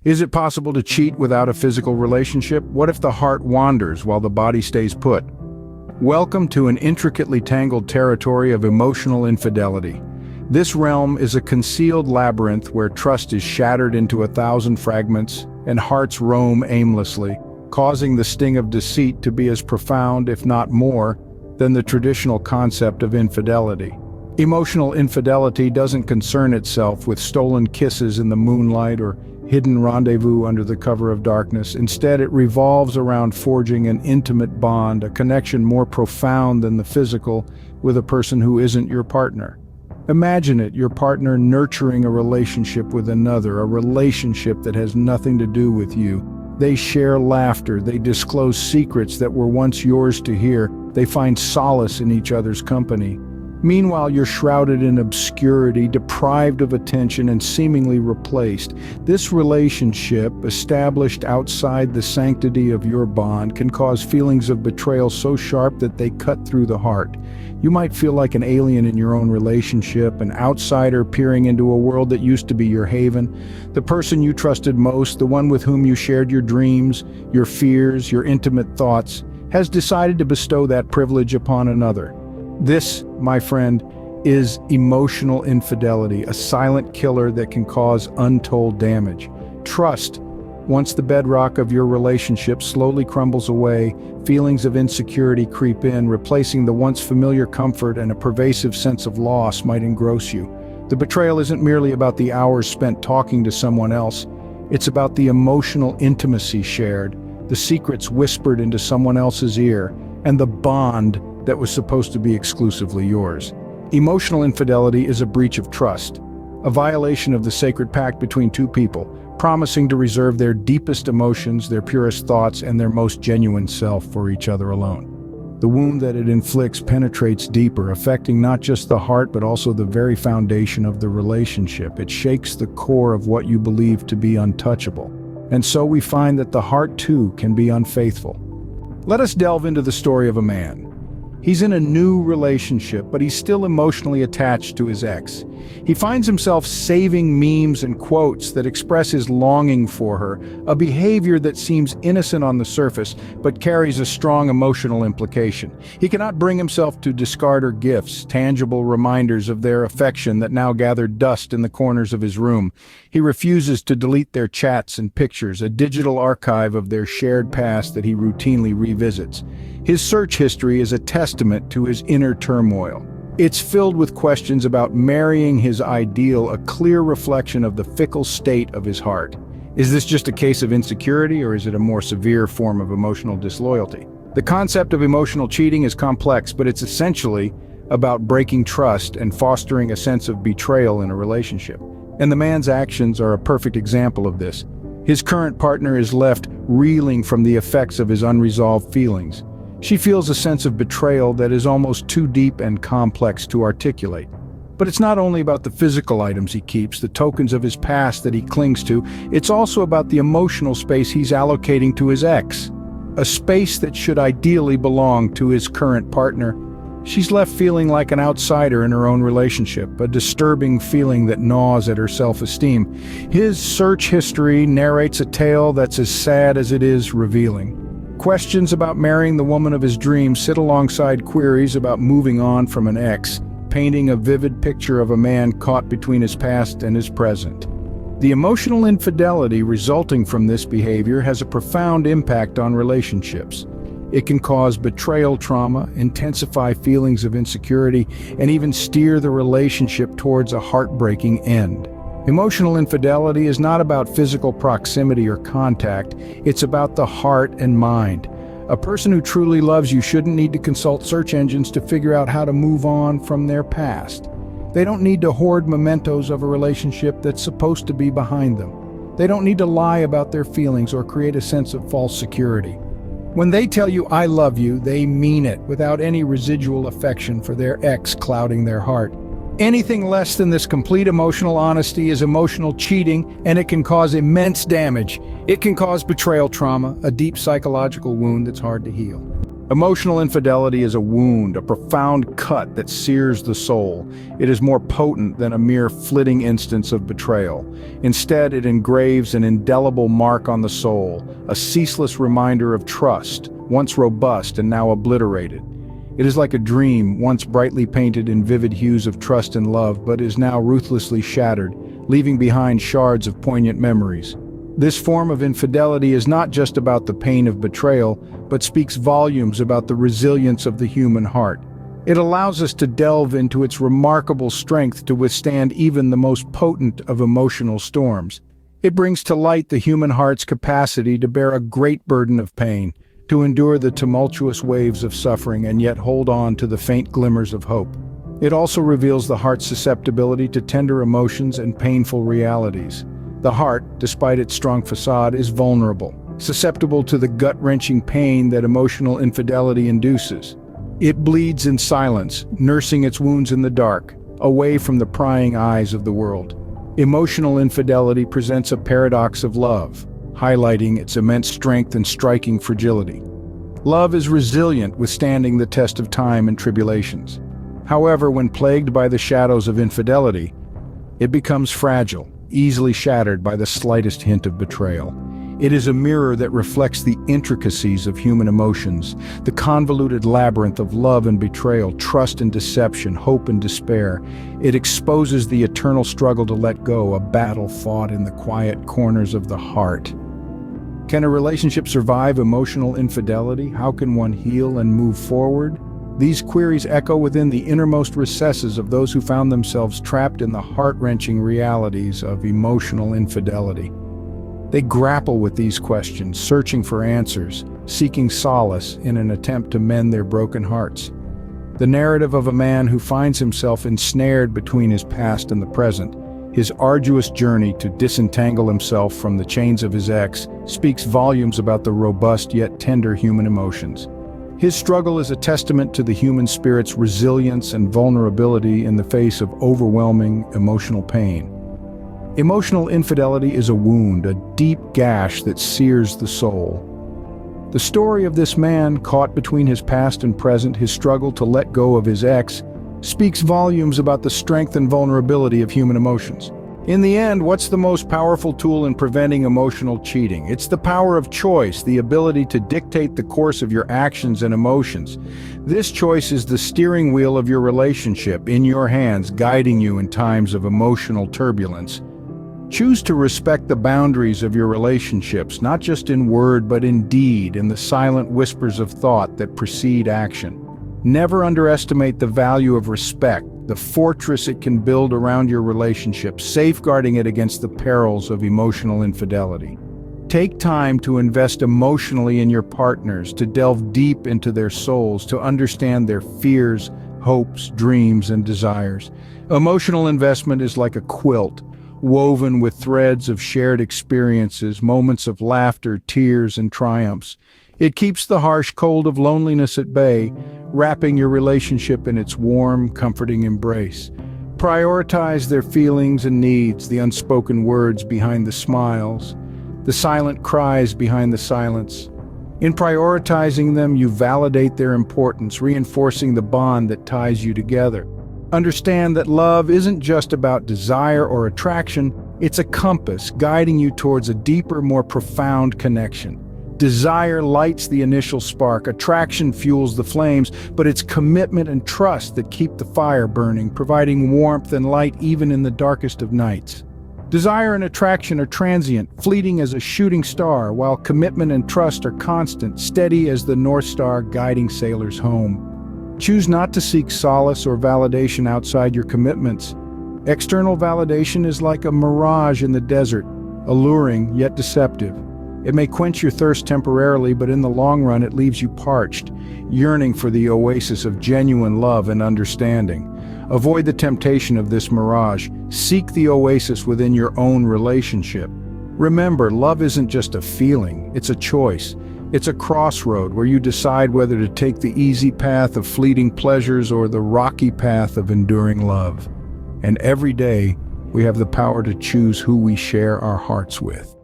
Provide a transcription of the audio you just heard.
Is it possible to cheat without a physical relationship? What if the heart wanders while the body stays put? Welcome to an intricately tangled territory of emotional infidelity. This realm is a concealed labyrinth where trust is shattered into 1,000 fragments and hearts roam aimlessly, causing the sting of deceit to be as profound, if not more, than the traditional concept of infidelity. Emotional infidelity doesn't concern itself with stolen kisses in the moonlight or hidden rendezvous under the cover of darkness. Instead, it revolves around forging an intimate bond, a connection more profound than the physical, with a person who isn't your partner. Imagine it, your partner nurturing a relationship with another, a relationship that has nothing to do with you. They share laughter, they disclose secrets that were once yours to hear, they find solace in each other's company. Meanwhile, you're shrouded in obscurity, deprived of attention, and seemingly replaced. This relationship, established outside the sanctity of your bond, can cause feelings of betrayal so sharp that they cut through the heart. You might feel like an alien in your own relationship, an outsider peering into a world that used to be your haven. The person you trusted most, the one with whom you shared your dreams, your fears, your intimate thoughts, has decided to bestow that privilege upon another. This, my friend, is emotional infidelity, a silent killer that can cause untold damage. Trust, once the bedrock of your relationship, slowly crumbles away. Feelings of insecurity creep in, replacing the once familiar comfort, and a pervasive sense of loss might engross you. The betrayal isn't merely about the hours spent talking to someone else. It's about the emotional intimacy shared, the secrets whispered into someone else's ear, and the bond that was supposed to be exclusively yours. Emotional infidelity is a breach of trust, a violation of the sacred pact between two people, promising to reserve their deepest emotions, their purest thoughts, and their most genuine self for each other alone. The wound that it inflicts penetrates deeper, affecting not just the heart but also the very foundation of the relationship. It shakes the core of what you believe to be untouchable. And so we find that the heart too can be unfaithful. Let us delve into the story of a man. He's in a new relationship, but he's still emotionally attached to his ex. He finds himself saving memes and quotes that express his longing for her, a behavior that seems innocent on the surface, but carries a strong emotional implication. He cannot bring himself to discard her gifts, tangible reminders of their affection that now gather dust in the corners of his room. He refuses to delete their chats and pictures, a digital archive of their shared past that he routinely revisits. His search history is a testament to his inner turmoil. It's filled with questions about marrying his ideal, a clear reflection of the fickle state of his heart. Is this just a case of insecurity, or is it a more severe form of emotional disloyalty? The concept of emotional cheating is complex, but it's essentially about breaking trust and fostering a sense of betrayal in a relationship. And the man's actions are a perfect example of this. His current partner is left reeling from the effects of his unresolved feelings. She feels a sense of betrayal that is almost too deep and complex to articulate. But it's not only about the physical items he keeps, the tokens of his past that he clings to, it's also about the emotional space he's allocating to his ex, a space that should ideally belong to his current partner. She's left feeling like an outsider in her own relationship, a disturbing feeling that gnaws at her self-esteem. His search history narrates a tale that's as sad as it is revealing. Questions about marrying the woman of his dreams sit alongside queries about moving on from an ex, painting a vivid picture of a man caught between his past and his present. The emotional infidelity resulting from this behavior has a profound impact on relationships. It can cause betrayal trauma, intensify feelings of insecurity, and even steer the relationship towards a heartbreaking end. Emotional infidelity is not about physical proximity or contact, it's about the heart and mind. A person who truly loves you shouldn't need to consult search engines to figure out how to move on from their past. They don't need to hoard mementos of a relationship that's supposed to be behind them. They don't need to lie about their feelings or create a sense of false security. When they tell you, "I love you," they mean it, without any residual affection for their ex clouding their heart. Anything less than this complete emotional honesty is emotional cheating, and it can cause immense damage. It can cause betrayal trauma, a deep psychological wound that's hard to heal. Emotional infidelity is a wound, a profound cut that sears the soul. It is more potent than a mere flitting instance of betrayal. Instead, it engraves an indelible mark on the soul, a ceaseless reminder of trust, once robust and now obliterated. It is like a dream, once brightly painted in vivid hues of trust and love, but is now ruthlessly shattered, leaving behind shards of poignant memories. This form of infidelity is not just about the pain of betrayal, but speaks volumes about the resilience of the human heart. It allows us to delve into its remarkable strength to withstand even the most potent of emotional storms. It brings to light the human heart's capacity to bear a great burden of pain, to endure the tumultuous waves of suffering and yet hold on to the faint glimmers of hope. It also reveals the heart's susceptibility to tender emotions and painful realities. The heart, despite its strong facade, is vulnerable, susceptible to the gut-wrenching pain that emotional infidelity induces. It bleeds in silence, nursing its wounds in the dark, away from the prying eyes of the world. Emotional infidelity presents a paradox of love, highlighting its immense strength and striking fragility. Love is resilient, withstanding the test of time and tribulations. However, when plagued by the shadows of infidelity, it becomes fragile, easily shattered by the slightest hint of betrayal. It is a mirror that reflects the intricacies of human emotions, the convoluted labyrinth of love and betrayal, trust and deception, hope and despair. It exposes the eternal struggle to let go, a battle fought in the quiet corners of the heart. Can a relationship survive emotional infidelity? How can one heal and move forward? These queries echo within the innermost recesses of those who found themselves trapped in the heart-wrenching realities of emotional infidelity. They grapple with these questions, searching for answers, seeking solace in an attempt to mend their broken hearts. The narrative of a man who finds himself ensnared between his past and the present, his arduous journey to disentangle himself from the chains of his ex, speaks volumes about the robust yet tender human emotions. His struggle is a testament to the human spirit's resilience and vulnerability in the face of overwhelming emotional pain. Emotional infidelity is a wound, a deep gash that sears the soul. The story of this man, caught between his past and present, his struggle to let go of his ex, speaks volumes about the strength and vulnerability of human emotions. In the end, what's the most powerful tool in preventing emotional cheating? It's the power of choice, the ability to dictate the course of your actions and emotions. This choice is the steering wheel of your relationship, in your hands, guiding you in times of emotional turbulence. Choose to respect the boundaries of your relationships, not just in word but in deed, in the silent whispers of thought that precede action. Never underestimate the value of respect, the fortress it can build around your relationship, safeguarding it against the perils of emotional infidelity. Take time to invest emotionally in your partners, to delve deep into their souls, to understand their fears, hopes, dreams, and desires. Emotional investment is like a quilt, woven with threads of shared experiences, moments of laughter, tears, and triumphs. It keeps the harsh cold of loneliness at bay, wrapping your relationship in its warm, comforting embrace. Prioritize their feelings and needs, the unspoken words behind the smiles, the silent cries behind the silence. In prioritizing them, you validate their importance, reinforcing the bond that ties you together. Understand that love isn't just about desire or attraction, it's a compass guiding you towards a deeper, more profound connection. Desire lights the initial spark, attraction fuels the flames, but it's commitment and trust that keep the fire burning, providing warmth and light even in the darkest of nights. Desire and attraction are transient, fleeting as a shooting star, while commitment and trust are constant, steady as the North Star guiding sailors home. Choose not to seek solace or validation outside your commitments. External validation is like a mirage in the desert, alluring yet deceptive. It may quench your thirst temporarily, but in the long run it leaves you parched, yearning for the oasis of genuine love and understanding. Avoid the temptation of this mirage. Seek the oasis within your own relationship. Remember, love isn't just a feeling, it's a choice. It's a crossroad where you decide whether to take the easy path of fleeting pleasures or the rocky path of enduring love. And every day, we have the power to choose who we share our hearts with.